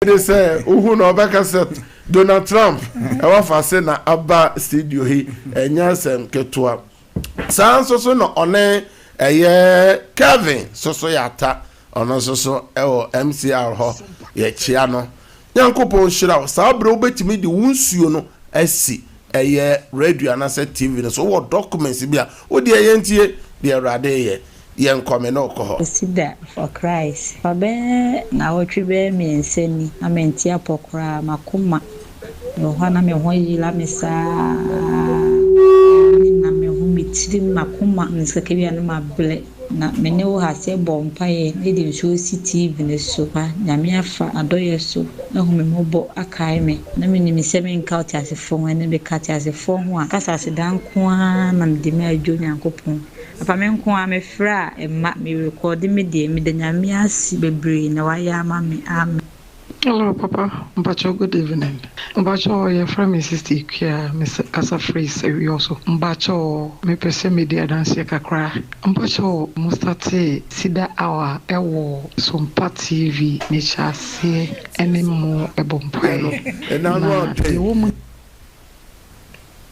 They say who no beka set Donald Trump e wa fa se na aba studio hi enya sem ketua san so no one Kevin so yata ono so MCR ho ye chia no Yankopon shira sa bre obetimi de wunsuo no asi radio na se TV no so what documents bia wo de yentie de awrade yen come no ko ho SEDAR for Christ fabe na wotwe be me nsani amenti apokra makoma no hana me ho yila mesa na me ho mitiri makoma nsaka bia no mable na mene wo ha se bompae e de show TV ne so pa nyame afa adoye so na hu me mobo akai me na me ni se me nka oti asefo ne be ka ti asefo ho a kasa se dan ko a na me de me adwo nyankopon apa me nko a me fra e ma me record me de nyame asi bebre na wa ya ma me amen. Hello, Papa. Mbacho, good evening. Mbacho, your friend, Mrs. Tikia, Miss Casa Freeze, we also. Mbacho, me pese media dance kakra. Mbacho, mustate SEDAR hour, ewo, SOMPA TV, nature see, any more a bompire. And now, the woman.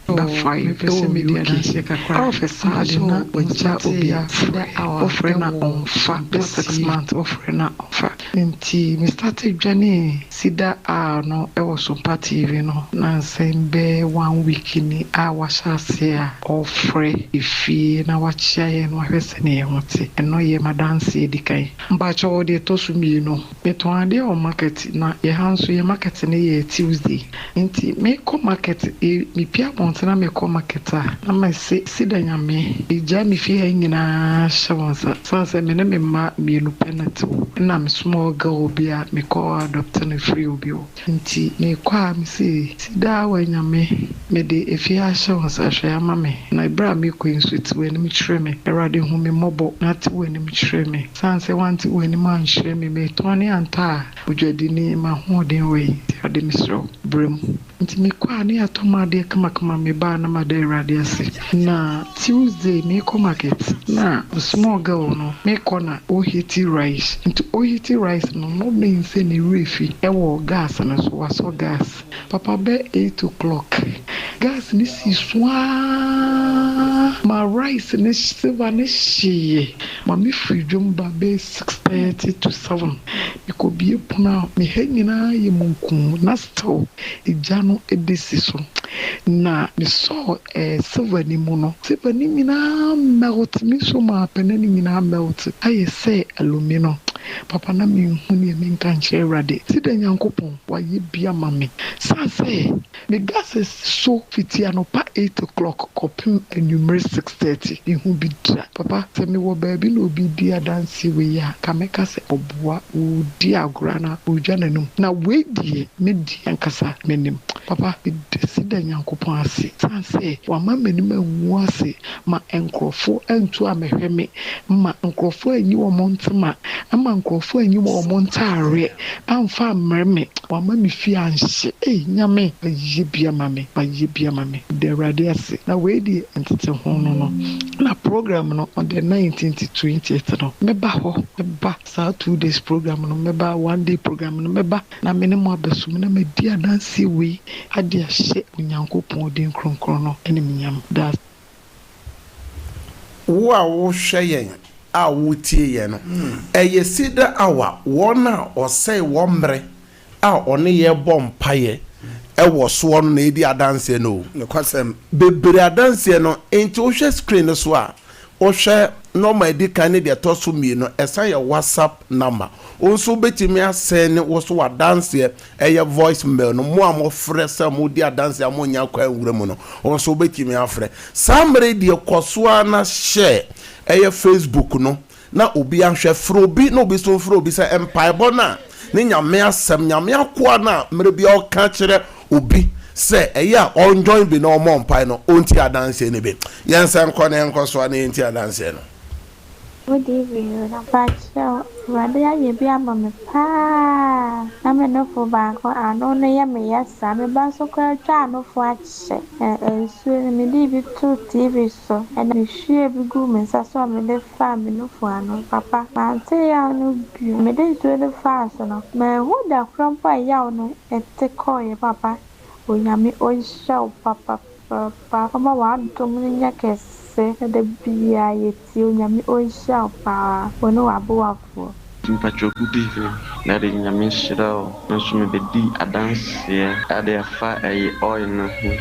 Media dance kakra. Officer, Adina, Wencha, Obia, SEDAR hour, offering on fa, 6 months, offering on fa. Nti me started journey SEDAR no e was SOMPA TV no na sembe 1 week ni a washase a ofre ifi na wachia no hwese ne hote eno ye madanse edikai mbacho de tosumi no beto ade o market na ye hanso ye market ne ye Tuesday nti me ko market mi pia montana me ko market na ma se SEDAR nyame ija mi fi ha nyina shawonsa sanse me ne me ma mienu penalty na me small girl bia me call doctor no free obio nti me kwa me say SEDAR wanyame me de efia show sa hwe ama me na ibra me ko insuit we ni me kire me erade hu me mobo na ti we ni me kire me sanse wanti we ni man hwe me toni anta odwadi ni ma ho den we ade me sro brem nti me kwa ni atoma de kama me ba na ma de erade ase na Tuesday me ko market na small girl no me corner o hiti rice nti o hiti rice no mean say ni refi ewo gas na so waso gas papa be 8 o'clock gas ni si swa ma rice ni silver ni shi ma mi freedom ba be 6:30 to 7 iko bie puna me henyina ye munku na store ejano edesi so na ni so silver ni muno silver ni mina melt mi so ma penani mina melt aye say aluminum papa na mi huni me nkanche rade SEDAR nyankopon wa ye bia mame sa say me gas so fitia no pa 8 o'clock kopim enumere 6:30 ni hu bi dra papa se me wo ba bi no bi dia dance we ya kameka se oboa o di agora na odwa nanum na we die me di ankasa menim papa SEDAR nyankopon ase sa say wa mama ni mawu ase ma enkrofo entu amehwe me ma enkrofo anyi wo montema ama nkrofo anyi wo montare amfa mreme wa mama fi anhye nyame ayebia mame de radiase na we di entete ho no na program no on the 19th to 20th no meba ho meba sa 2 days program no meba 1 day program no meba na menemo abesum na media dance we ade ahye onyankopon de nkronkron no ene minyam da wo hweyen a wotie ye no eye SEDAR hour wona osei womre a one ye bompaye ewo so no na edi adanse no kwasem bebre adanse no enti wo hwe screen so a wo hwe normal edi kan de toso mi no esa ye WhatsApp number onso betimi asene wo so wadanse eye voice mail no mo amofre sa mo di adanse amonya kwa nwure mu no onso betimi afre samre di kosoa na share eye Facebook no na obi ahwe frobi no obi so frobi say empire bona ni nyame asem nyame akoa na mere bia o ka kire obi say eya on join bi no mo mpai no onti adanse ne be yensa nko ne nko so na enti adanse no. Good evening, Napacho. Awurade ayɛ bi ama me paa na me nofo baako ano no yɛ me yɛsa me ba nso koraa twa anofo akyɛ nsuo no mede bi too TV so ɛna mehwie bi guu me nsa so a mede faa me nofo ano papa mante yaw no bio mede nsuo no faa so no mahu da koro mpo a yaw no ɛte kɔɔeɛ papa Onyame ɔnhyɛ wo papa ɔma w'adom no nyɛ kɛse na da biaa yɛtie Onyame ɔnhyɛ wo paa wo ne w'aboafoɔ Mpacho good evening. Na de nyame hyira o. Nso me bedi adanseɛ ade afa ɛyɛ oil no ho.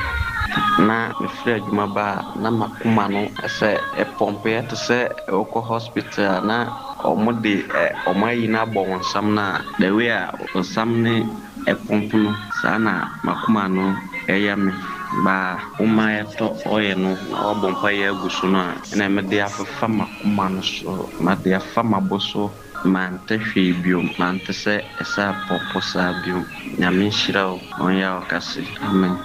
Na me frɛ adwuma ba na makoma no sɛ ɛpɔmpe te sɛ ɛwɔ hospital na ɔmo de ɔmo ayi na abɔ wɔn nsam na the way a nsam ne ɛpɔmpe no saa na makoma no ɛyɛ me ba uma yɛtɔ oil no na ɔbɔ mpa yɛ agu so no a na me de afefa makoma no so ma de afa mabɔ so mante hwee biom mante sɛ ɛsɛ apɔpɔ saa biom nyame nhyira o ɔnyɛ wo kase amen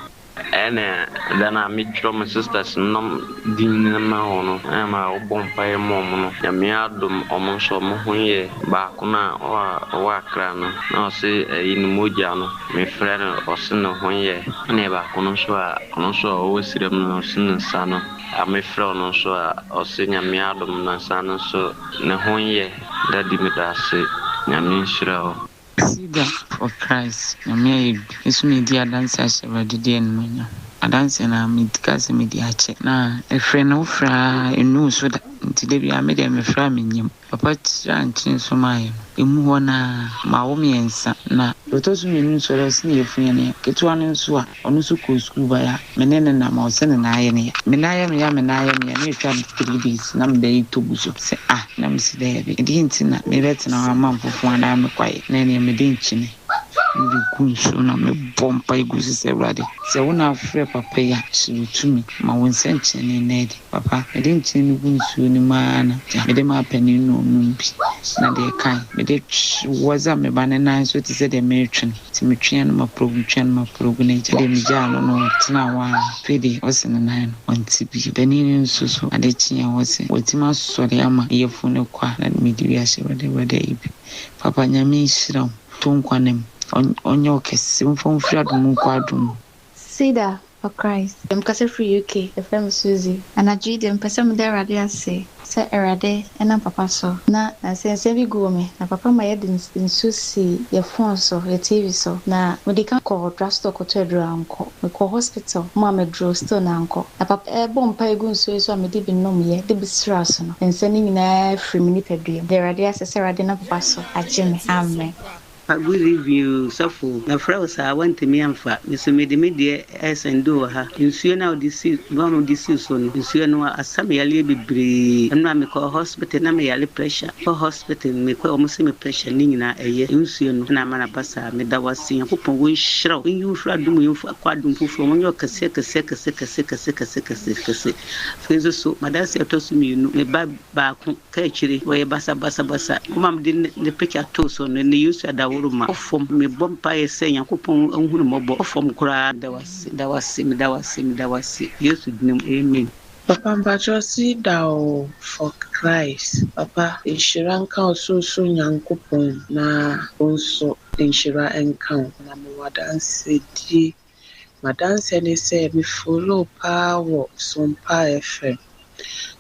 ɛne dana metwerɛ me sisters nom din ma hɔ no ɛma wobɔ mpaeɛ ma ɔmo no nyame adom ɔmo nso ɔmo ho yɛ baako no a ɔwɔ akra no na ɔse ɛyi no mogya no mefrɛ no ɔse ne ho yɛ ɛne baako no nso a ɔno nso a ɔwɔ siram no ɔse ne nsa no a mefrɛ ɔno nso a ɔse nyame adom na nsa no nso ne ho yɛ dadi me da ase nyame nhyira o CEDAR for Christ. Nyame esu me di adanse ahyɛ Awurade di animuonyam. Adanse na me dika se me di akyɛ. Na efrɛ no fra enu so da. Nti de bia me de me fra me nyam. Papa tira nkyɛn so maaye. Emu hɔ na ma wo miɛnsa na otosu me nu so resi ne yefun ne. Ketewa no nso a ɔno so kɔ school ba ya. Me ne na ma ɔsɛ ne na ayɛ ne ya. Me na ayɛ me ya na etwa 3 days na me bɛyi tobu so. Sɛ na me si de bi. Edi nti na me bɛtena hɔ ma mfofo ana me kwae. Na ne me de nkyene. Me kunsu na me bompa igusi sɛ Awurade. Sɛ wo na afrɛ papa ya sirutumi ma wo nsɛnkyene na edi. Papa me de nkyene kunsu ni maana. Me de ma pani no bi. Na de kai me de waza me ba ne nan so ti sɛ de me twene. Ti me twene no ma progu na gya de me gya no no tena wa pede ɔse ne nan no ɔnti bi. Dani ni nso so ade kyia wɔse wɔtima sɔre ama yɛfu ne kwa na me di wi ahyɛ Awurade ibi. Papa nyame nhyira to nkwanem onyo kesi mfomfiri adum kwadum CEDAR for Christ. Kasa free UK, FM Suzy. And I dream them person there Awurade ase. Say Awurade ɛna papa so. Na sense bi go me. Na papa ma yɛ de nsu si your phone so, your TV so. Na we dey kan call drugstore ko to adura anko. Me call hospital, ma me draw still na anko. Na papa bɔ mpa egu nsu so me de bi nom ye, de bi sra so no. Nse ni nyina free me ni pedua. The Awurade ase say Awurade na papa so. Agye me. Amen. Good review, Safo. The friends I went to me and for Mr. Media as and do her. You see now this is one of this season. You see no as some yali be and now me call hospital na me yali pressure. For hospital me call almost me pressure nina a year. You see no na mana basa me that was seeing upon we shrow. When you flood do you for quadrum from your cassette. So Madame said to me, me back catchery where basa. Mom didn't the picture toast on and the use that ofom me bompa yese yakopon ohunu mobo ofom kura da wasi yesu dinim amen. Papa Mpacho CEDAR for Christ. Papa inshira nka osusu nyankopon na onso inshira enka na me wadanse di madanse ne se me follow power SOMPA FM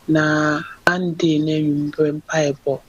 na ande na yumbre mpaebo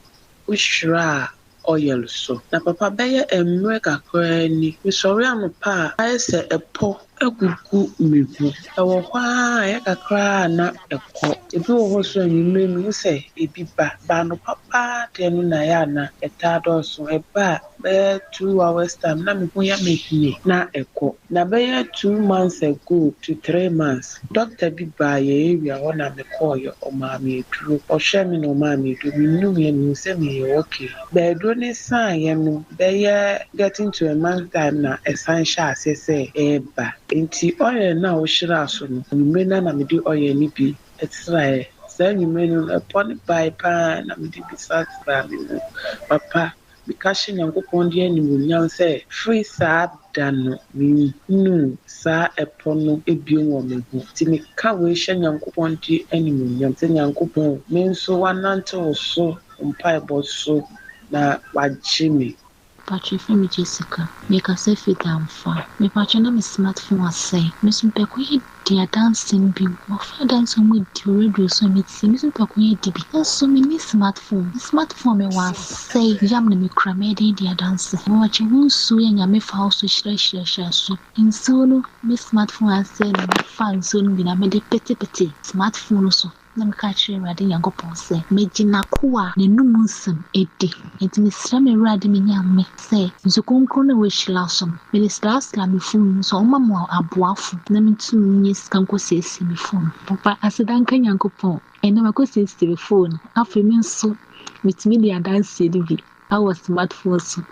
ushira oil so na papa beye emre kakra ni mi sori anopa ayese epo egugu mebu ewo hwa ya kakra na ekọ ebi wo ho so anyimre mi se ebi ba no papa de no na ya na eta do so eba be 2 hours time na me ho ya mehie na ekọ na be 2 months ago to 3 months doctor bi ba ye area ho na me call yo o ma me duro o hwe me no ma me do mi nu me ni se me okay be do ni sign ye no be getting to a month time na essential say eba nti oil na o shira so no me na me di oil ni bi extra say you men upon by pa na me di bisat ba me papa because nyankopon di animuonyam say free sa dano me nu sa epono ebien wo me hu ti me ka we hye nyankopon di animuonyam say nyankopon me nso wanante so mpa ebo so na wagye Patrick from Jessica, make us a fit down far. Me patron am smartphone was say, Miss Pekoy dear dancing be or dancing with the radio so me see Miss Pekoy DB. So many smartphone me was say yam me cramedy dear dancing. Watching who suing a me house to share so. In solo, Miss Smartphone I said me fan soon be na me de petty smartphone so. Na mkachi radi yango ponse mejina kuwa ne numusem edi enti misra me radi me nyame se nzukonkro na wehila me le slasla me phone so omamo aboafo na mitu nyes kanko sesi me phone papa asidanka yango pon ena mako sesi me phone afemi nso mitimi dia dance edivi our smartphone so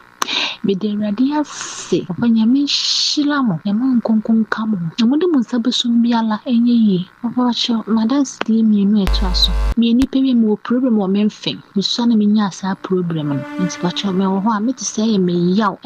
me de radia se papa nyame shilamo nyame nkonkon kamo nyamode munsabe sumbiala enye papa cho madance di mi enu etraso mi ni pewe mo problem o memfen mi so na mi nya asa problem nti pacho me wo ho a me ti say me yaw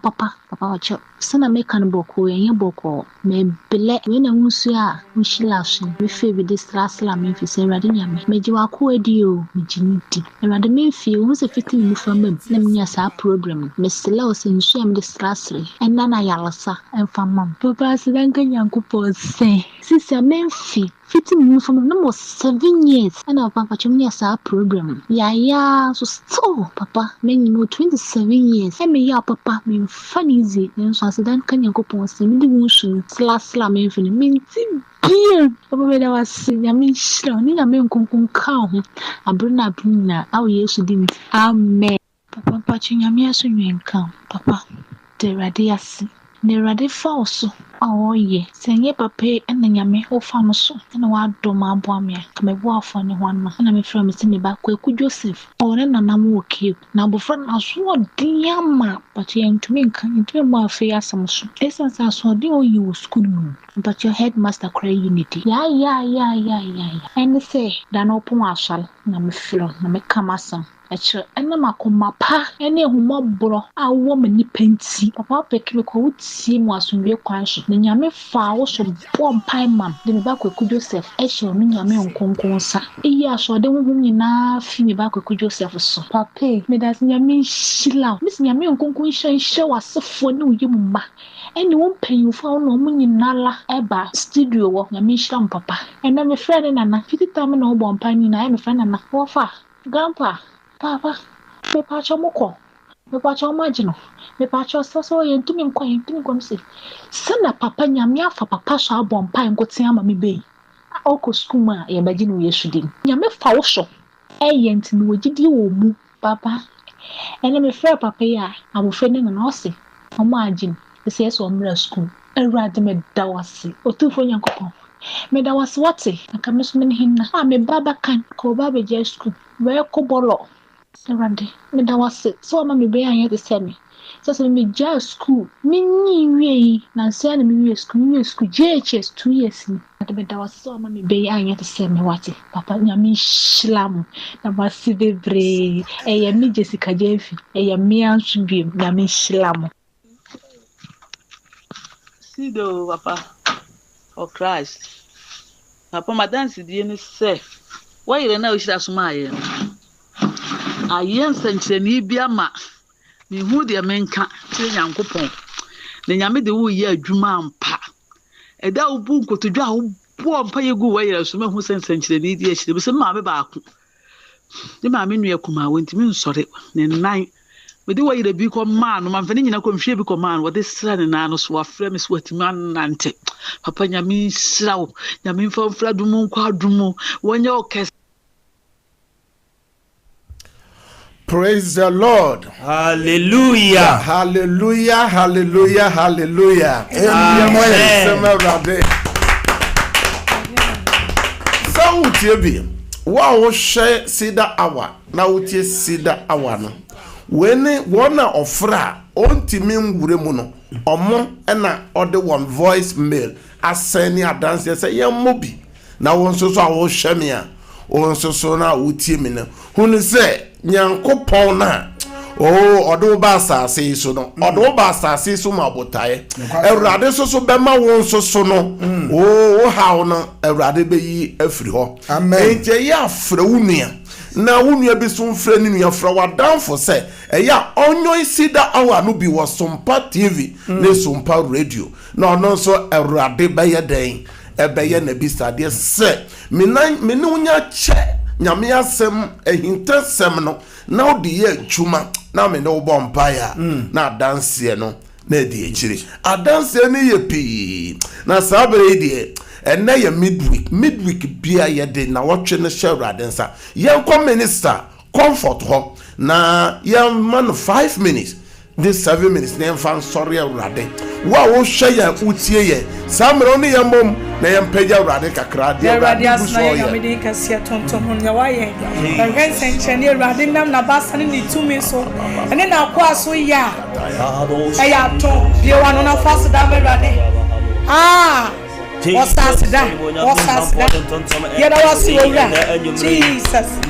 papa wacho sana me kan boko enye boko me bele we na nsu a nshila so me fe bi distress la me fi say rade nyame me ji wa ko edi o me ji ni di rade me fi wo se fiti mu famam na mi nya asa problem me sela o se nsu am distress re ena na yalasa emfa mam papa sidan kan yankupo se sisi me fi fiti mu famam na mo 7 years and papa chumnya sa program ya so still papa me ni 27 years e me ya papa me funny easy so asidan kan yankupo se me di wunsu sla me fi me ti bien papa me da was ya me shira ni ya me nkonkon ka ho abruna awo yesu din amen papa chinya me aso nwenka papa de radiasi ne rade falso ye senye papa ena nyame o fa no so na wa do ma abo ame ka me bo afo ne ho na na me fra me se me ba kwaku Joseph o ne nanam wo ke na bofra na so diama but ye ntumi nkan ntumi mo afi asam so essence aso de o yi wo school mu but your headmaster cry unity ya and say da no pon asal na me filo na me kamasam eche ena makoma pa ene humobro awo mani penti papa pekime ko uti mu asumbe kwanhye na nyame fa wo so bompai mam de me ba kwaku Joseph eche o nyame nkonkonsa eyi aso de huhum nyina fi me ba kwaku Joseph so papa me das nyame shila mis nyame nkonkon hye wasefo ne uyimma ene won panyufo no mu nyina la eba studio wo nyame shila papa ena me frɛ ne nana fitita me no bompai ni na me frɛ nana wo fa grandpa papa me pacho moko me pacho magino me pacho so ye ntumi nko mse sana papa nyame afa papa so abompa nkote ama me bei oko skuma ye bagino yesu din nyame fa wo so enti no wogidi wo mu papa ene me frɛ papa ya abofre ne na ose omo agin se yeso omra school awurade me dawase otufo nyankopon me dawase wate aka me so me hinna me baba kan ko baba je school we ko bolo Rande, me da was so ma me be anya de semi. So me ja school. Me ni wi na se na me wi school JHS 2 years ni. Me da was so ma me be anya de semi wati. Papa nya me shlam na ba si bebre. E ya me Jessica Jefi. E ya me ansu bi na me shlam. Sido papa for Christ. Papa madam si die ni se. Wa yire na o shira suma aye. Ayen sencheni bia ma ni hu de menka ti nyankopon na nyame de wo yi adwuma ampa eda wo bu nkotodwa wo bo mpa yegu wa yira so ma hu sencheni di ehire bi se ma me ba ko ni ma me nua kuma wonti mi nsore ne nan me de wo yira bi ko ma no ma mfa ni nyina ko mhwe bi ko ma no wo de sra ne nan no so afra me so atima nante papa nyame sra wo nyame mfa mfra dumu nkwa dumu wonye okes. Praise the Lord. Hallelujah. Hallelujah. Hallelujah. Hallelujah. Amen. So utie wo share CEDAR hour na utie CEDAR hour no when one ofra ontimi nwure mu no omo na ode one voice mail aseni adanse say yemobi na won so awo hye me a won so na utie me no hunu say nyankopon na odo ba asase so no odo ba asase so ma botae ewrade so bema won so no how no ewrade be yi afiri ho amen enje ya afra unua na wonu bi so mfra ni nua fra wadan for say eya onyo CEDAR hour no bi wo SOMPA TV ne SOMPA radio na ono so Awurade beye den ebeye na bi sade se me ne unya che nyame asem ehinta sem no na odi ye adwuma na me ne wo bompa ya na danse no na di echiri adanse ne ye pi na sabere die and na ye midweek bia ye de na wotwe ne Awurade nsa ye kom minister comfort ho na ye man 5 minutes this 7 minutes na fan sorry Awurade wa wo hwe ya utie ye samro ne ye mom na ye mpagya Awurade kakra de Awurade asna ye amede kasia tonton ho nya wa ye en senchene Awurade nam na basa ne tumi so ene na akwa so ya eya to bie wa no na fast da Awurade What's that? Yeah, that was your Jesus.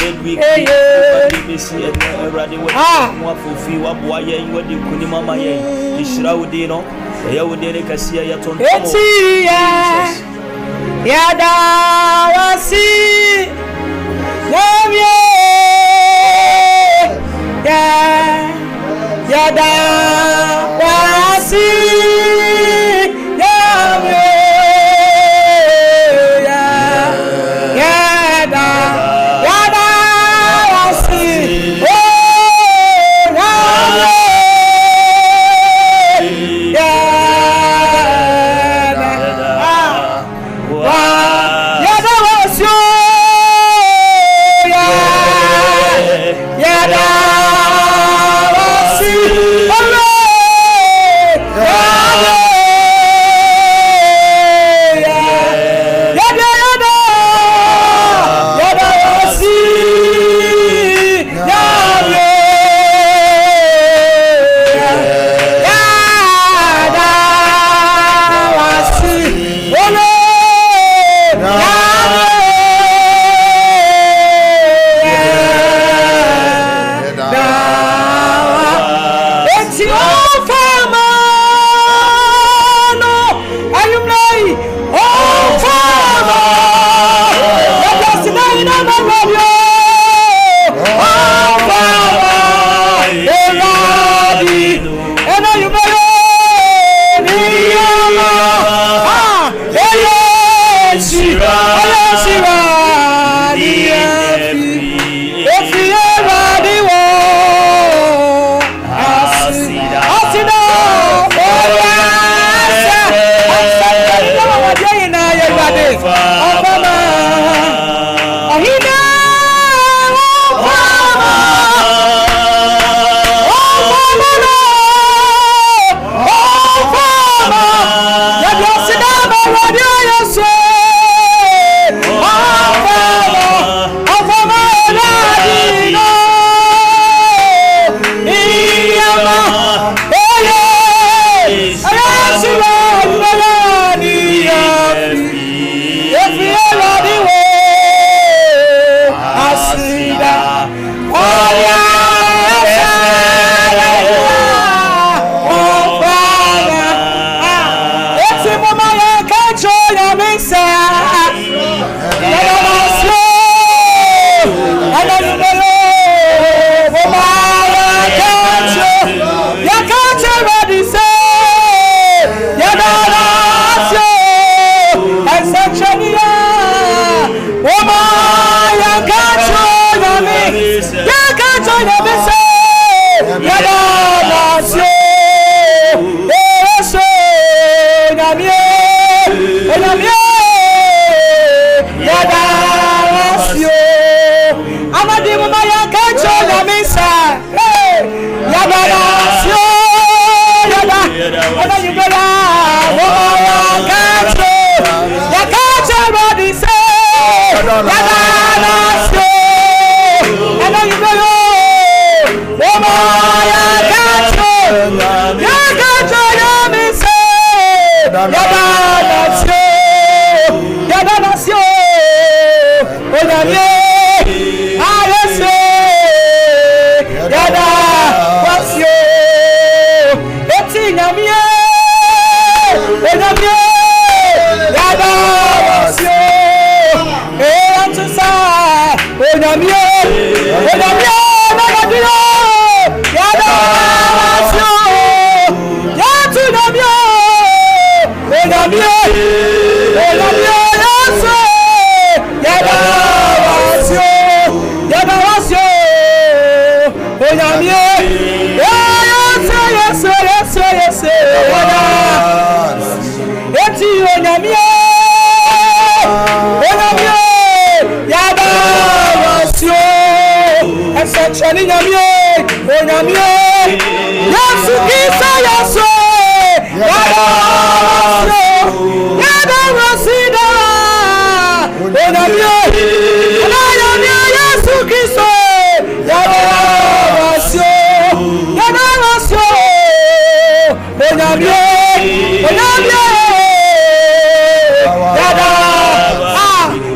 Onyamie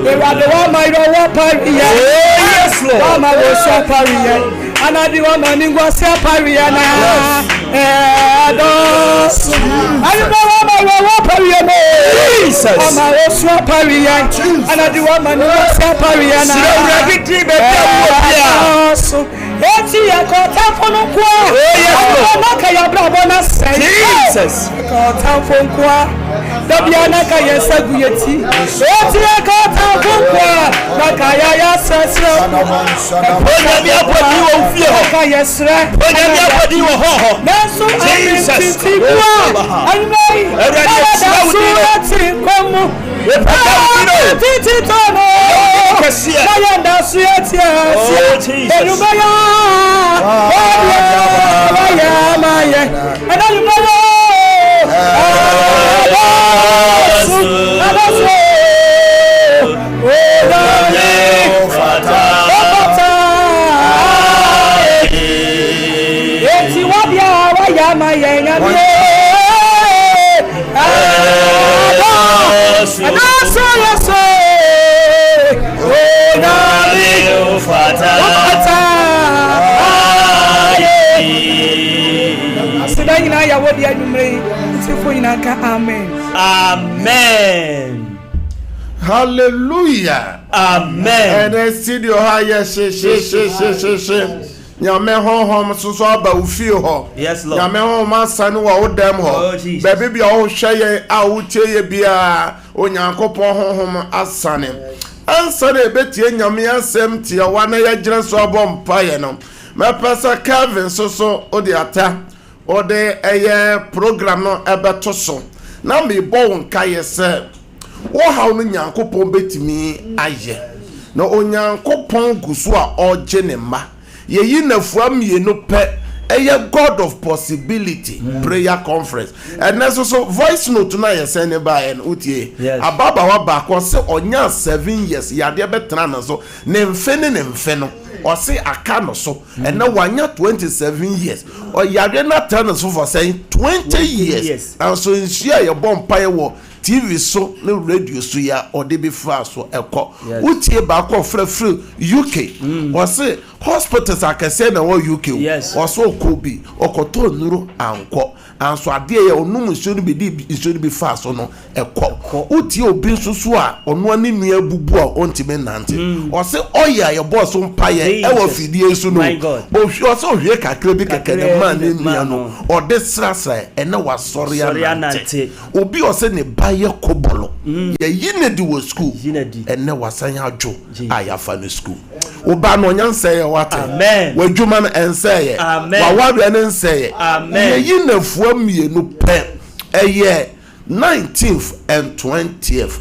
Ewurade wa ma iro wa pariya. Yes Lord. Wa ma wo so pariya. Anadi wa ma ni ngwa se pariya na. Edos. Ayi wa pariya mo. Jesus. Wa ma wo so pariya. Anadi wa ma ni ngwa se pariya na. Sira ura biti be bia. Eti ya ko ta fonu kwa. Oh na ka ya bra bona sai. Jesus. Ko ta fonu kwa. Dabiana ka yesa guyeti. Eti ya ko ta fonu kwa. Na ka ya sesre. Onya bi apodi wo fie ho. Ka yesre. Onya bi apodi wo ho. Nanso Jesus. Anai. Erade sawudi komu. Titi tono. Kaya ndasu yeti. Oh Jesus. Amen. Amen. Hallelujah. Amen. And I see your higher she. Nyame honhom soso aba ufi ho. Yes Lord. Nyame honhom asane wa odam ho. Baby bia wo hweye a wo tie bia onyankopon honhom asane. Ansane ebetie nyame asem tie wa na yagire so abompa ye no. Mepesa Calvin soso odi ata. Ode eye program no ebeto so. Na me bo nka ye se wo haw no nyankopon betimi aye. Na onyankopon gusu a oje ne ma. Yeyi na fuamienu pe eye God of possibility prayer conference. And so voice note na ye send ba en utie. Ababa wa ba ko se onya 7 years ya de betra na so ne mfe no. Or say akano so and now wanya 27 years or yare na turn so for saying 20 years. And so in share your bomb pie war TV so no radio so ya or they be fast so eko utie ba ko free UK or say hospitals akase na wo UK or so kobi okoto nuru anko and so ade ye onum should be fast so no eko utie obi so a ono ani nua bubu a ontime nante or say oya your boss on paye e wo fidie so no o so hwe kakra bi kekene man ni nua no or this srasra e na wasori anante obi o se ne baye kobolo ye yine di wo school e na wasan adwo ayafa no school oba no nyansa ye wate wadwuma no ense ye wa wadwe no ense ye ye yine fuamienu pe eye 19th and 20th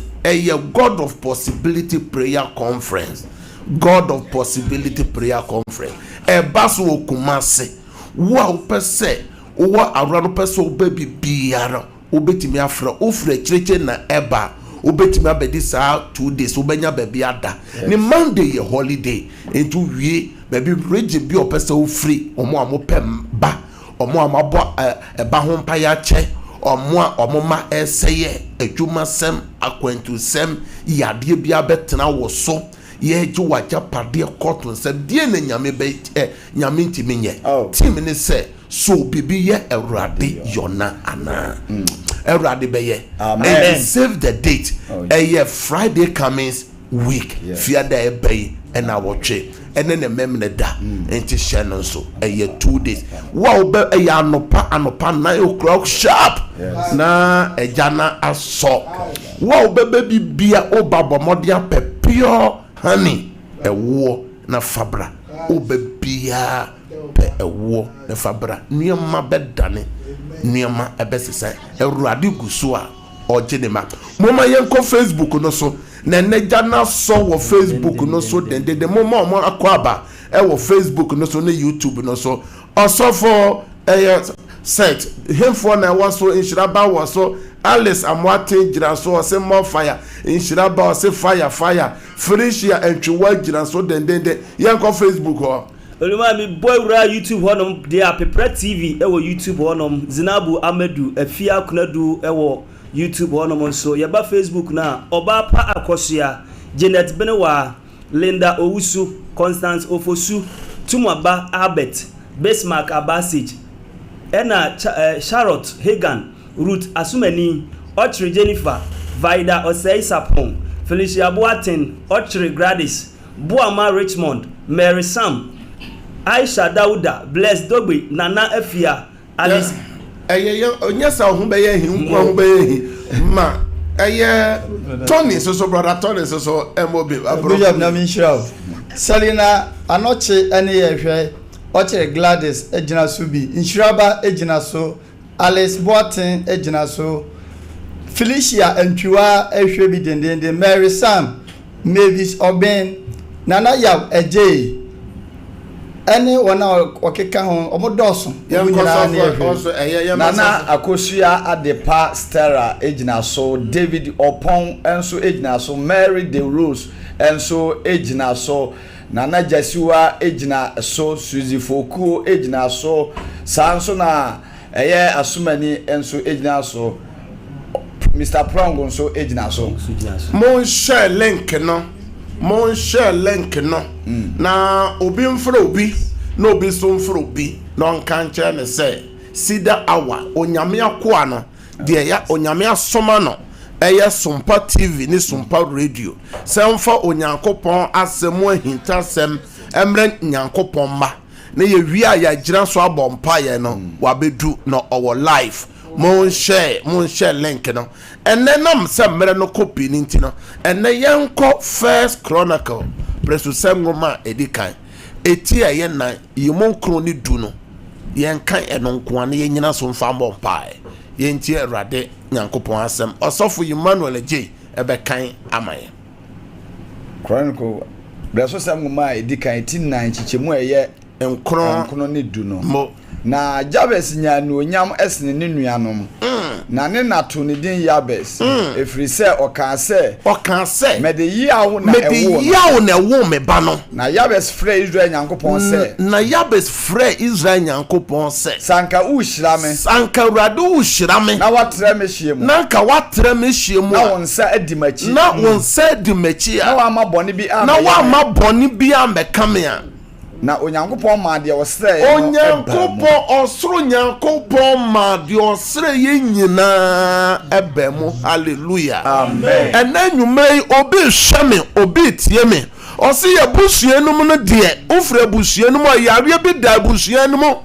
God of Possibility Prayer Conference. God of Possibility Prayer Conference. Basu okumase. Wa upese. Wa arano pese obebi biara. Obetimi afra. Ofre chreche na eba. Obetimi abedi sa 2 days. Obenya bebi ada. Ni Monday ye holiday. Entu wie. Bebi reje bi opese ofri. Omo amopem ba. Omo amabo eba hompa ya che. Omoma eseye adwuma sem akwantu sem yade bia betena wo so ye ji waja pade cotton sem die na nyame be nyame ntimi nye tim ni se so bibi ye Awurade yona ana Awurade be ye amen. Save the date Friday comings week fiada e be and awotwe and then the memne da enti channel so 2 days wow be anopa 9 o'clock sharp na ejana aso wow be bibia obabo modia pe pure honey ewo na fabra obebia pe ewo na fabra niema bedane niema ebesesa Awurade guso a ojenema moma yenko Facebook no so na nejana so wo Facebook no so de moma omo akwaba wo Facebook no so na YouTube no so also for set him for na was so inshiraba was so Alice amwate gira so say more fire inshiraba say fire freshia entwa gira so de yenko Facebook ho oluma mi boy wura YouTube honom they are Pepra TV ewo YouTube honom Zinabu Amedu Afia Kunadu ewo YouTube honom so yeba Facebook na oba pa akosia Janet Benewa Linda Owusu Constance Ofosu Tumaba Albert Bismarck Abasage Ena Charlotte Hagan Ruth Asumani Ochre Jennifer Vida Osei Sapon Felicia Boatin Ochre Gladys Buama Richmond Mary Sam Aisha Dauda Bless Dogbe Nana Efia Alice onyesa ho be ye hin ho be ye ma Tony so brother Tony so MOB abro na min shira Selina anoche ene ye hwe Ochre Gladys ejina so bi Inshiraba ejina so Alice Boatin ejina so Felicia Entwiwa ehwe bi dendende Mary Sam Mavis Oben Nana Yaw Ejey ene wona okeka ho omodoso Nana Akosua Adepa Stella ejina so David Opon enso ejina so Mary De Rose enso ejina so Nana Jasiwa ejina so Suzy Foku ejina so sanso na Asumani enso ejina so Mr. Prongo nso ejina so mon share link no na obi mfro obi na obi so mfro obi no nkanche ne se CEDAR hour onyame akoa no de ya onyame asoma no eye SOMPA TV ni SOMPA radio semfa onyankopon asemu ahinta sem emre nyankopon ma na ye wi aya gira so abompa ye no wabedu no our life mon share link no ene nam se mere no copy ni ntino ene yenko First Chronicle presu sengoma edikan eti aye na yimon kro ni du no yenkan eno nko an ye nyina so mfa bompa yenti Awurade nyankopon asem osofo Emmanuel J ebekan amaye Chronicle presu sengoma edikan eti 9 chichemu eye nkro ni du no na Jabez nya no nyam esne ne nuanom na ne nato ne din Jabez efiri se okan se me de yawo na ewo me ba no na Jabez frɛ Israel nyankopɔn se na Jabez frɛ Israel nyankopɔn se sanka uhyira me sanka Awurade uhyira me na watra me hyiemu na ka watra me hyiemu na wonsa adimachi na wonsa adimachi na wa ma bɔne bi a na wa ma bɔne bi a meka me a na onyankopon ma de osre onyankopon osro nyankopon ma de osre ye nyina ebemu hallelujah amen enanwumai obi hweme obi tie me osi ye busuenum no de ofre busuenum ayare bi da busuenum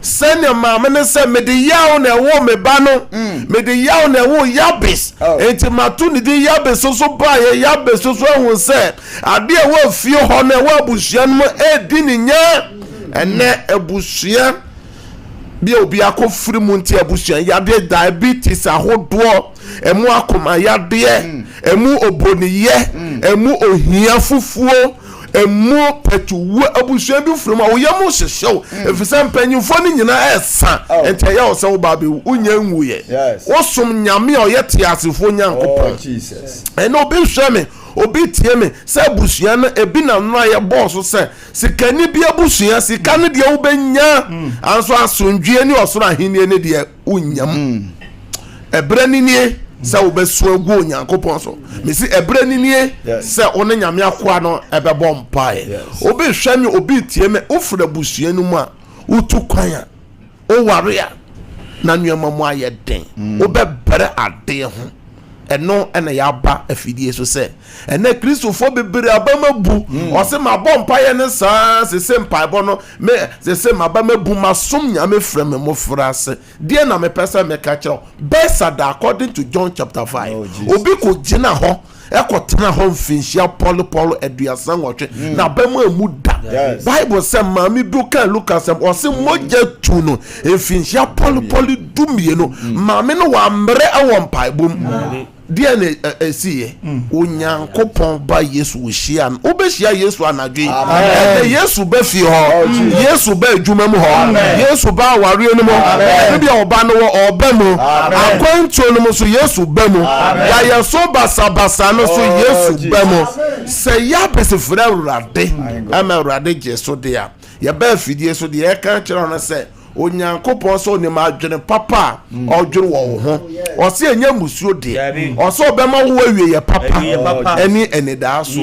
sene maame ne se me de yawo na wo me ba no me de yawo na wo Jabez enti matu ni de Jabez so ba ye Jabez so ehun se ade e wo fie ho na wo abusua no edi ni nya ene abusua bi obi akofiri mu nti abusua yade diabetes ahodo emu akoma yade emu oboniye emu ohia fufuo emu petuwo abusua bi from a woyam hyehyɛw efisɛ mpanyimfo ni nyina ɛsa ente ya wo sɛ wo ba be unya nwuye wosom nyame a ɔyɛ teasefo nyankopɔn Jesus ɛna obi hwɛ me obi tie me sɛ abusua no ebi na no ayɛ bɔɔso sɛ sikani bi abusua sika no deɛ wobɛnya anso asondwie ne ɔsoro ahenni ne deɛ unyam ɛbrɛ ni nie sɛ wobɛso agu onyankopɔn so mesi ɛbrɛ ni nie sɛ wo ne nyame akoa no ɛbɛbɔ mpae obi hwɛ me obi tie me wofra abusua no mu a wotu kwan a woware a na nneɛma mu ayɛ den wobɛbrɛ adeɛ ho eno ena yaba afidie so se ene kristofo bebere abamabu ose mabompa ye ne sa se mpaebo no me se mabamabu masom nyame frem mo frase die na me pesa me ka kiro besada according to John chapter 5 obi ko gina ho ekotena ho mfinhia polo aduasan wotwe na bama mu da bible say mami du kan Lucas ose moja tu no mfinhia polo dumie no mami no wa mre awon mpaebom dia ne esiye onyankopon ba Yesu hia no obehia Yesu anadwe Yesu ba fi ho Yesu ba adwuma mu ho Yesu ba aware no mo bia oba no oba mu akwanto no mo so Yesu ba mu ya yeso basa no so Yesu ba mu se ya besefra urade ama urade je so dia ye ba fidie so de e kan kire no se onyankopon so ne ma adwene papa odwere wo ho o se enya musuo de o so obema wo awie ye papa eni enida so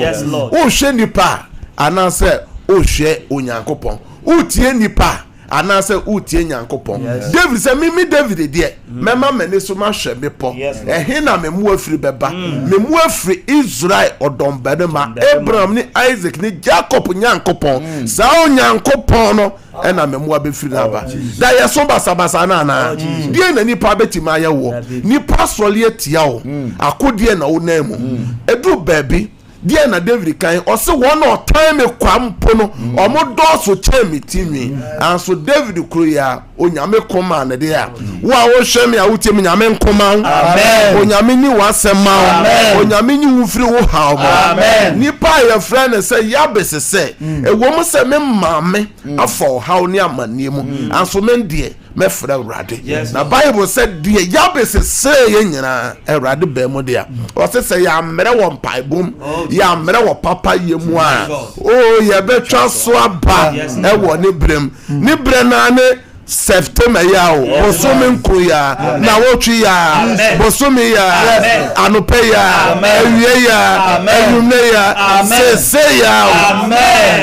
o hwe nipa anase o hwe onyankopon o tie nipa anase o tie nyankopon David se mimi David de mema mene so ma hwe mepo ehe na memu afiri beba memu afiri Israel odom bedema Abraham ni Isaac ni Jacob nyankopon sa o nyankopon no ena memu abefiri na ba da ye so basabasa na die na nipa betima ye wo nipa sole etia wo akode na wo na mu edu baby die na David kan o se won no time kwampo no o mo do so chemi timi anso David kro ya onyame koma na de ya wa wo hwemi a wutemi nyame nkoma amen onyame ni wasema onyame ni wufiri wo hawo amen nipa ya friend se yabese se ewo mo se me mame afọ hawo ni amanie mu anso men de me fra urade na Bible said de yabese se ye nyina urade ba mu de ya o se ya mre wo mpaibom ya mre wo papa yemu a o ye betwa so aba e wo ne brem ni bre na ne September ya o bosomi nku ya na wotwi ya bosomi ya anope ya ewie ya enyume ya sese ya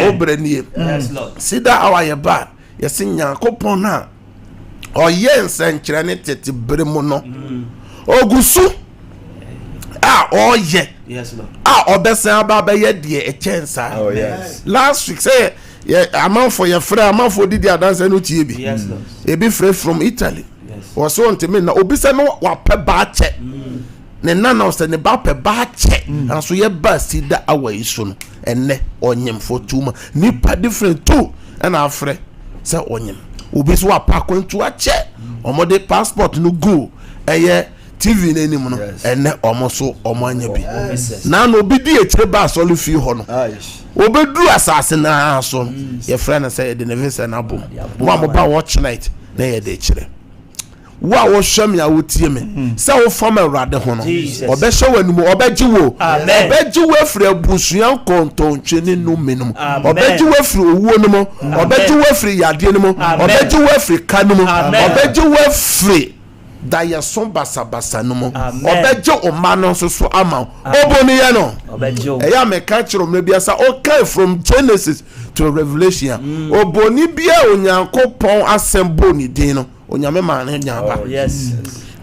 o obrenie sida awaye ba yesinya kopon na oyense nkyere ne tete bremu no ogusu oye obesen aba ba ye de echensa last week say amount for your friend amount for did dance no tie bi ebi free from Italy was so ntimi na obi se no wa pe ba che ne nana se ne ba pe ba che and so ye ba sida awai so no enne onyem for tuma nipa different too and afre se onyem obi so wa pa kwantu a che omode passport no go eye TV n'enim no enne omoso omanya bi na no obi di ekire ba so lu fi ho no obedu asase na so ye friend say the nevisa na bom wa mo ba watch night na ye de ekire wa wo hwam ya wotie me se wo fam awrade ho no obehwe wanum obeji wo obeji wo afri abusuan kontontwe ne no menum obeji wo afri owuo no mo obeji wo afri yade no mo obeji wo afri kanu mo obeji wo afri da ya SOMPA sabasa no mo obeje o ma no so ama oboni ye no eya me ka kiro me bia sa okay from Genesis to Revelation oboni bia onyankopon assemble ni din no onyame ma ne nyaba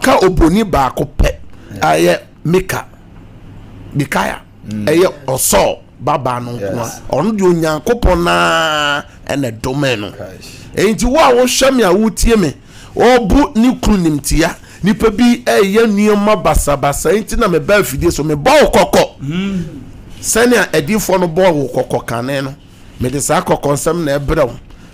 ka oboni ba ko pe aye Mikaya eye oso baba no kwa onu di onyankopon na ene domain no enti wo a wo hwam ya wotie me obu ni krunimtia nipa bi eye nioma basabasa enti na me ba fidie so me ba okoko senia edifo no bo okoko kane no me de sa akoko nsem na ebrew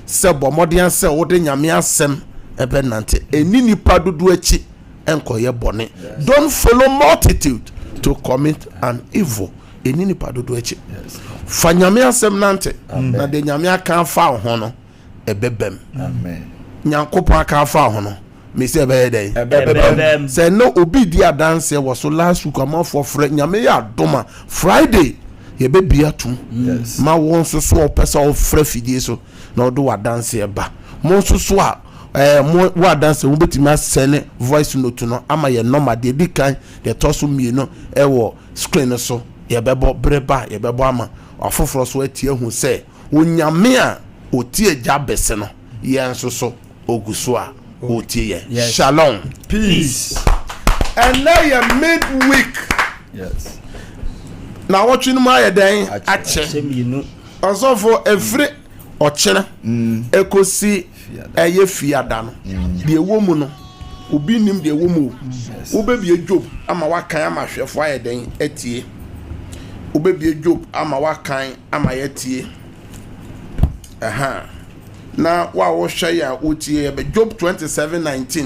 se bomodian se wo de nyame asem ebe nante eni nipa dudu achi enkoye bone don't follow multitude to commit an evil eni nipa dudu achi fa nyame asem nante na de nyame aka fa ho no ebebem amen nyankopon aka fa ho no me se be dey say no obi di adanse wo so last week am for nyame ya doma Friday ye be bia tum ma won so so pesa o fra fidie so na odo wadanse ba mo so so a mo wadanse wo betimi asene voice note no ama ye normal de di kan de toso mie no e wo screen so ye bebo breba ye bebo ama afoforo so atie hu se onyame a otie jabese no ye nso so oguso a otie ye shalom peace and now you midweek na watching my den ache also for every ochena ekosi eye fiada no de ewomu no obi nim de ewomu obebie job ama wakan ama hwefo aye den atie obebie job ama wakan ama yatie na wa wo hwe ya otie be Job 27:19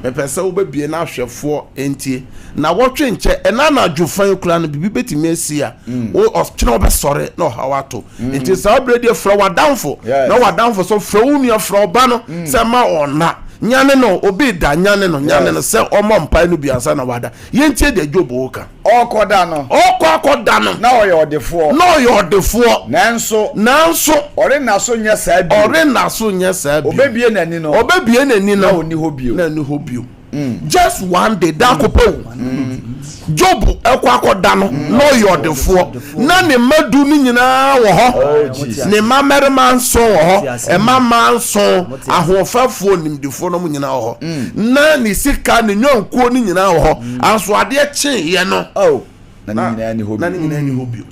me pese wo bebie na hwefo entie na wotwe nche ena na dwufan kura no bibi betimi asia wo ochene obesore na hawato enti sa obrede fra wadanfo na wadanfo so fra unu fra oba no se ma ona nyane no obi da nyane no se omo mpa no biansa na wada yentie de Job woka okoda no na oye odefo nanso ore na so nya sabi obebie nani no na oni hobio just one day da kopo Job ekwakoda no yodefo na ne madu ni nyina wo ho ne mamerma nso wo ho emama nso ahofafo nimdefo no nyina wo ho na ne sika ne nyonkuo ni nyina wo ho anso ade kye ye no na nyina ni hobio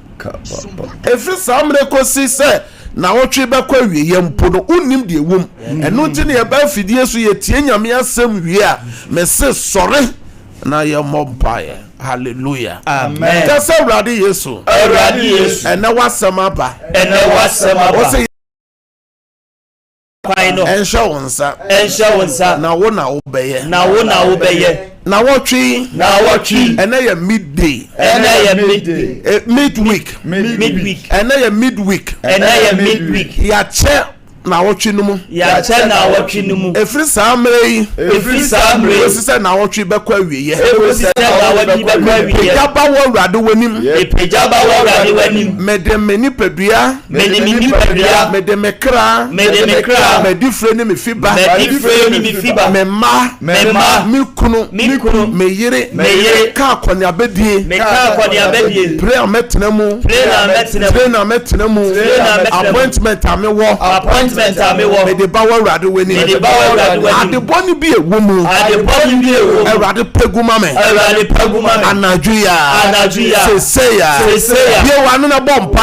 efri samre kosi se na wotwe bekwa wiye mpo no unim de ewum eno nti ne ba fidie so ye tie nyame asem wie a mese sore na ye mompaye hallelujah amen kase awrade yesu ene wasema ba o Paino ensha wonsa na wo na obeye na wotwe ene ye midday midweek ene ye midweek ya che na wotwe numu efri samre osise na wotwe bekwa wiye pejaba wo awrade wanim medemeni pedua medemekra medifre ni mefiba mema mikunu meyire ka kwani abedie prayer metenemu appointment amewo me de bawo awrade weni ade boni bi ewumu awrade peguma me anajuya seseya ye wanu na bompa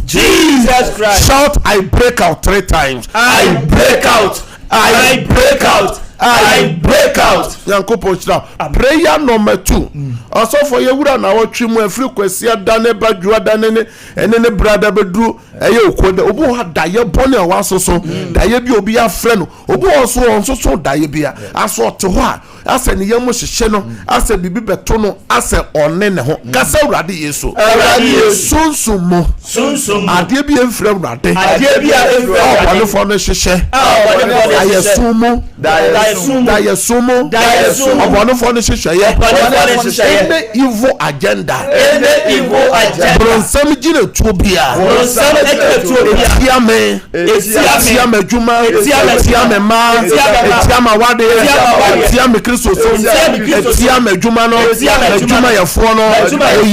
Jesus Christ. Shout, I break out 3 times. I break out. I break out. I break out. Yankopo chira. Prayer number 2. Also for yewura na wotwe mu afri kwasi adane badwa dane ne brother bedru eye okode obu ha daye bone wasoso daye bi obi afre no obu oso onsoso daye bia aso te ho a ase ne yam hyehye no ase bibi beto no ase one ne ho kasa urade yesu sunsumo ade bi enfra urade ade bi enfra obone fo no hyehye ayesumo dayesumo obone fo no hyehye any evil agenda bronsam gina tuobia etiame juma etiame ma etiama wade etiame kristo so etiame juma no juma ya fo no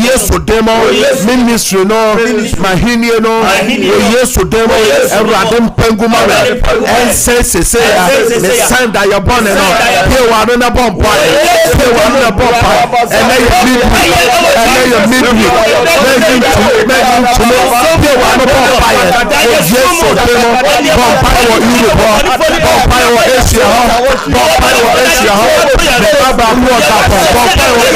yesu demo ministry no mahinie no yesu demo erade mpanguma ensese ya me sanda ya bone no pe wa no na bomba pe wa no na bomba ene yo midwi pe wa no bomba yesu demo bomba wo Europe bomba wo Asia bomba wo Asia baba wo ta bomba wo ta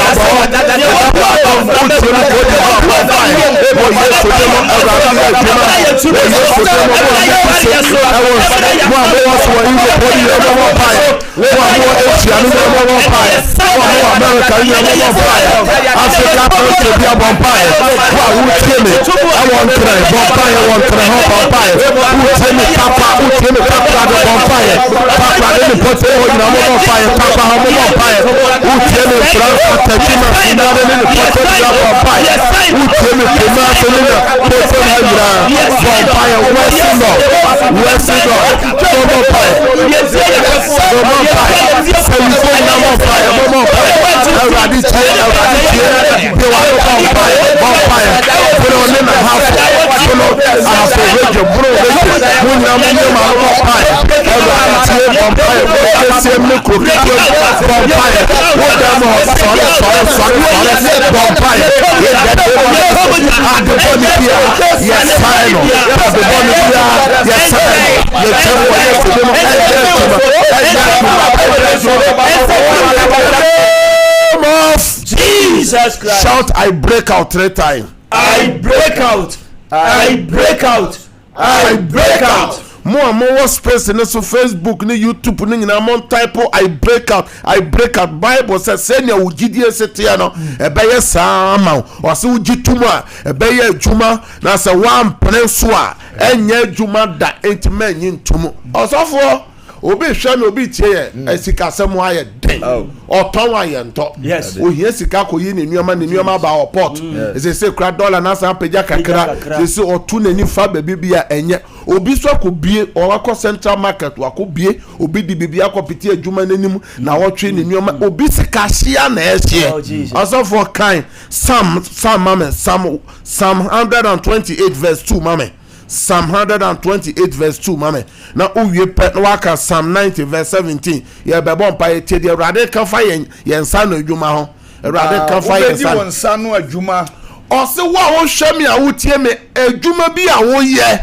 Jesus Christ. Shout, I break out 3 times. I break out. I break out. I break out. More space in so Facebook, ni YouTube, ni na mon type I break out. I break out. Bible says send your ugidie setia no ebeye sama o se ugituma ebeye juma na se wan prenso a enye juma da entime nyintum osofo obi hwa na obi tie esika semu aye den oton aye nto ohie sika koyi ne nuoma ba o port se kra dollar na san peja kakra se otu na ni fa ba bibia enye obi so akobie o akọ central market wakobie obi di bibia akopiti adwuma nanim na wotwe ne nuoma obi sika hia na ehie osofo kan Psalm 128 verse 2 mame Psalm 128 verse 2 mame na owie pe na waka Psalm 90 verse 17 ye bebo mpa ye tie de Awurade kan fa ye nsa no adwuma ho Awurade kan fa ye nsa no adwuma o se wo hwɛ me a wotie me adwuma bi a wo ye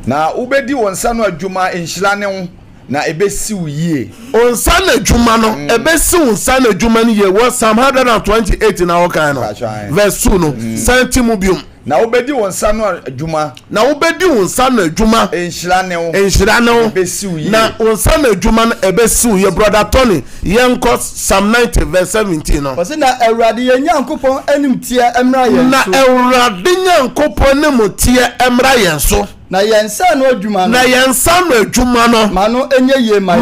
na ubedi wonsa no adwuma enhyira ne ho na ebesi uyie onsa na adwuma no ebesi onsa na adwuma ne ye wo Psalm 128 na wo kan no verse 2 no santimu biom na ubedi wonsa no adwuma na ubedi wonsa na adwuma enhyira ne ho ebesi uyie na onsa na adwuma no ebesi uyie brother Tony yenko Psalm 90 verse 17 no wose na Awurade Nyankopɔn anim tie emra yen na Awurade Nyankopɔn anim tie emra yen so na yensa no adwuma no mano enye ye ma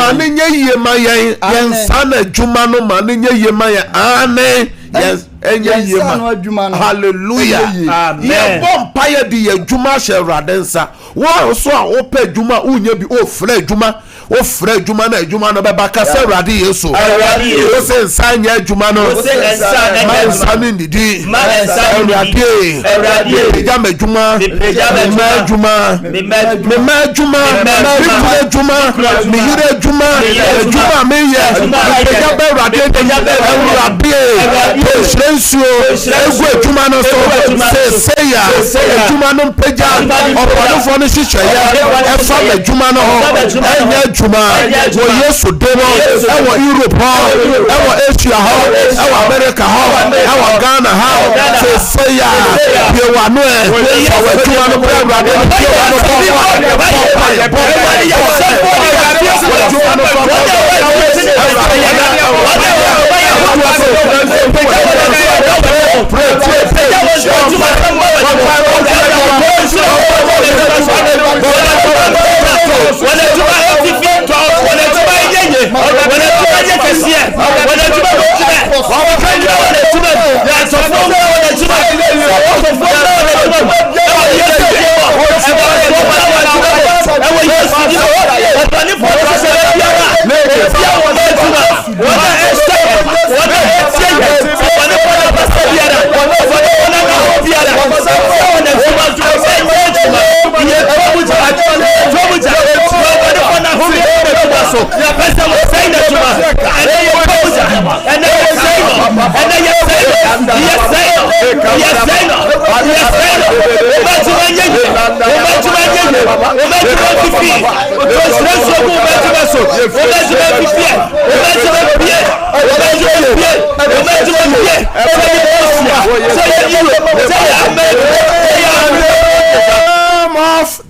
yen yensa na adwuma no mano enye ye ma yen amen yes enye ye ma hallelujah amen bompa ye di adwuma hye Awurade nsa wo so a wo pa adwuma unya bi o fra adwuma na adwuma no beba ka se Awurade Yesu o se nsa nya adwuma no ma nsa ni ndidi Awurade peja me adwuma me yire adwuma me ye peja be Awurade Shrensuo egu adwuma no so se ya adwuma no peja opodofo no hihye ya efa adwuma no ho enya adwuma wo Yesu demo ewo Europe ho ewo Asia ho ewo America ho ewo Ghana ho se ya ye wa no e wo adwuma no Awurade no ye wa no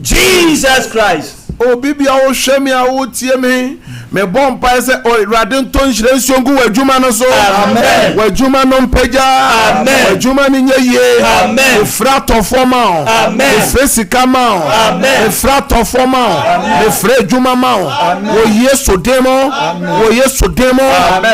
Jesus Christ. Obibi a wo hwe me a wo tie me bɔ mpa se Awurade nto nhyire nsiongu w'adwuma no so. Amen. W'adwuma no mpagya. Amen. W'adwuma no nye yie. Amen. Efra tɔfo ma o. Amen. Efra sika ma o. Amen. Efra tɔfo ma o. Efra adwuma ma o. Wo Yesu demo. Wo Yesu demo.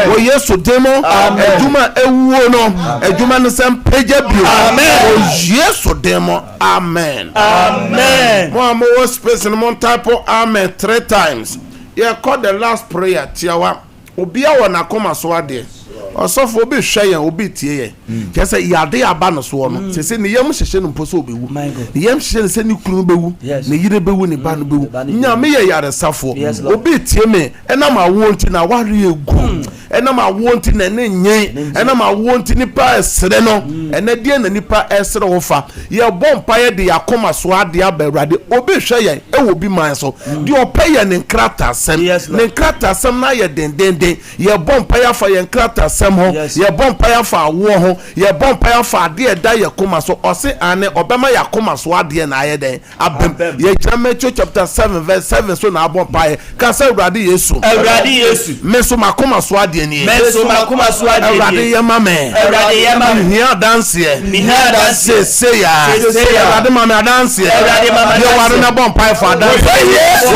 Wo Yesu demo. Adwuma ewuo no. Adwuma no se mpagya bio. Wo Yesu demo. Amen. Amen. Mo amo wo space no mo type amen 3 times. Yeah, call the last prayer. Tiawa. Obia wana koma so ade. Osofo obi hwe yen obi tie yen. Ke say yade aba no so no. Se ne yam hyehye no mposo obewu. Ne yam hyehye se ne kunu bewu. Ne yire bewu ne ba no bewu. Nya me ye yare safo. Obi tie me ena ma wo nti na ware egu. Ena ma wo nti na ne nyen. Ena ma wo nti nipa esere no. Ena die na nipa esere wo fa. Ye bompa ye de yakoma so ade aba Awurade. Obi hwe yen e wo bi man so. De opɛ ye ne nkrata sem. Ne nkrata sem na ye dendenden. Ye bompa ya fa ye nkrata sem ho. Ye bompa ya fa wo ho. Ye bompa ya fa ade da ye koma so. Ose ane obema ya koma so ade na aye den. Abem. Ye Matthew chapter 7 verse 7 so na bompa ye. Ka say Awurade Yesu. Awurade Yesu. Me so makoma so ade ni. Me so makoma so ade ni. Awurade ye ma me. Awurade ye ma me. Ni dance ye. Ni dance. Say ya. Awurade ma me dance ye. Awurade ma me. Ye ware na bompa ye for dance. Yesu.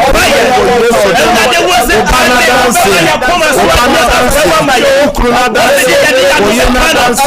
Awurade wo se Obana dance. Obana dance. Okruna dance. Oye na dance.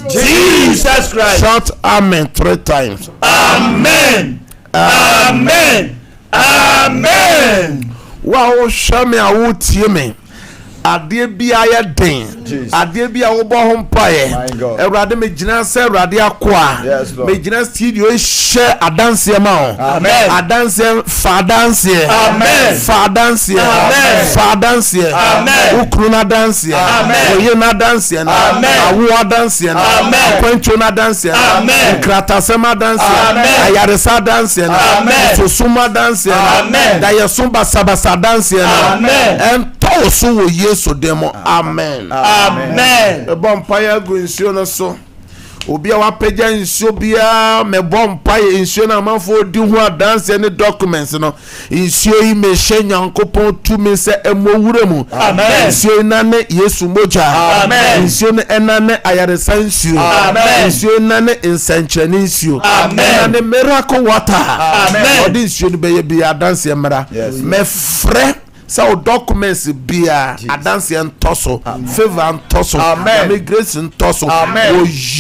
Jesus Christ. Shout amen 3 times. Amen. Amen. Amen. Wow, show me a wo tie me. Ade bia ye den. Ade bia wo bo ho mpaye. Awurade me gina se awurade akoa. Me gina studio hye adanse ma o. Amen. Adanse fa dance. Amen. Fa dance. Amen. Fa dance. Amen. Ukru na dance. Amen. Oye na dance na. Amen. Awu dance na. Amen. Kwencho na dance na. Amen. Krata sema dance. Amen. Ayaresa dance na. Amen. Susuma dance na. Amen. Da yesumba sabasa dance na. Amen. And so wo Yesu demo. Amen. Amen. Ebo mpaye gu nsuo no so. Obi a wapagya nsuo bia me bɔ mpaye nsuo na manfo di ho adanse ne documents no. Nsuo yi me hye Nyankopɔn tumi se emowura mu. Amen. Nsuo na ne Yesu moja. Amen. Nsuo ne ena ne ayaresa nsuo. Amen. Nsuo na ne nsankyerɛne nsuo. Amen. Na ne miracle water. Amen. Odi nsuo no beye bia adanse mra. Me frɛ So documents bia adanse ntoso favor ntoso amen grace ntoso o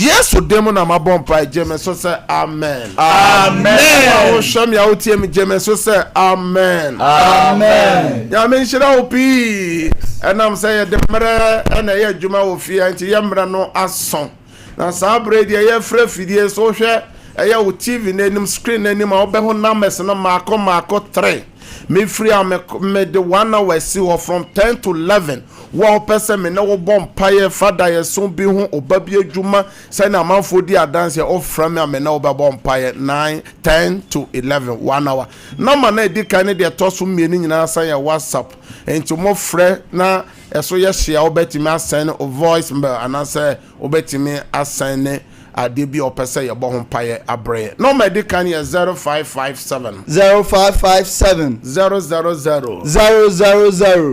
yesu demo na mabompa jeme so say amen o shami a otie me jeme so say amen ya men shira opi enam say de mre na ye adwuma wo fie nti ye mre no ason na sabre de ye fra fidie so hwe eye wo tv nanim screen nanim a obeho numbers no mako 3 me free me the 1 hour see from 10 to 11 one person me no bomb paye father ye so bi ho obabi adwuma say na manfo di adanse of from me na obabom paye 9 10 to 11 1 hour number na di kan de to so me ni nyina say WhatsApp enti mo frɛ na eso ye share obetimi asend voice and say obetimi asend ade bi opese ye bo ho paye abre no medical ye 0557 0557 000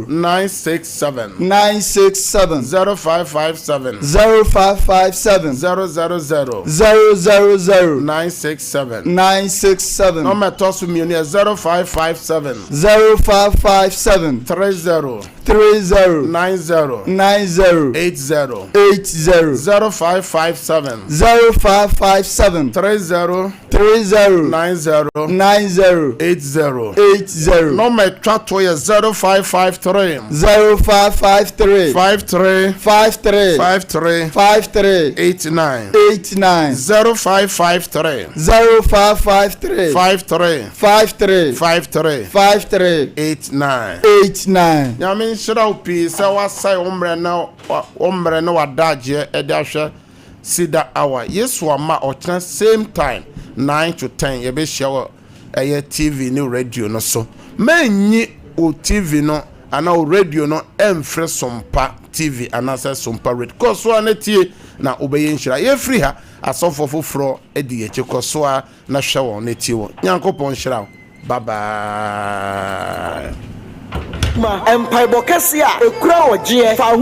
967 967 0557 0557 000 967 967 no metosu mi ni 0557 0557 30 90 80 0557 0557 30 90 80 no me twato ye 0553 0553 53 89 0553 53 89 Yamin shira upi sa wasai omre na wadaje edahwe CEDAR hour yesu ama ochna same time 9 to 10 ye be share TV ni radio no so manyi o TV no ana o radio no emfre SOMPA TV ana say SOMPA radio ko so anatie na obeye nhira ye free ha asofo foforo edi ye cheko so na hwe won na tie wo nyankopon nhira bye bye ma empire bokese a ekura oje fa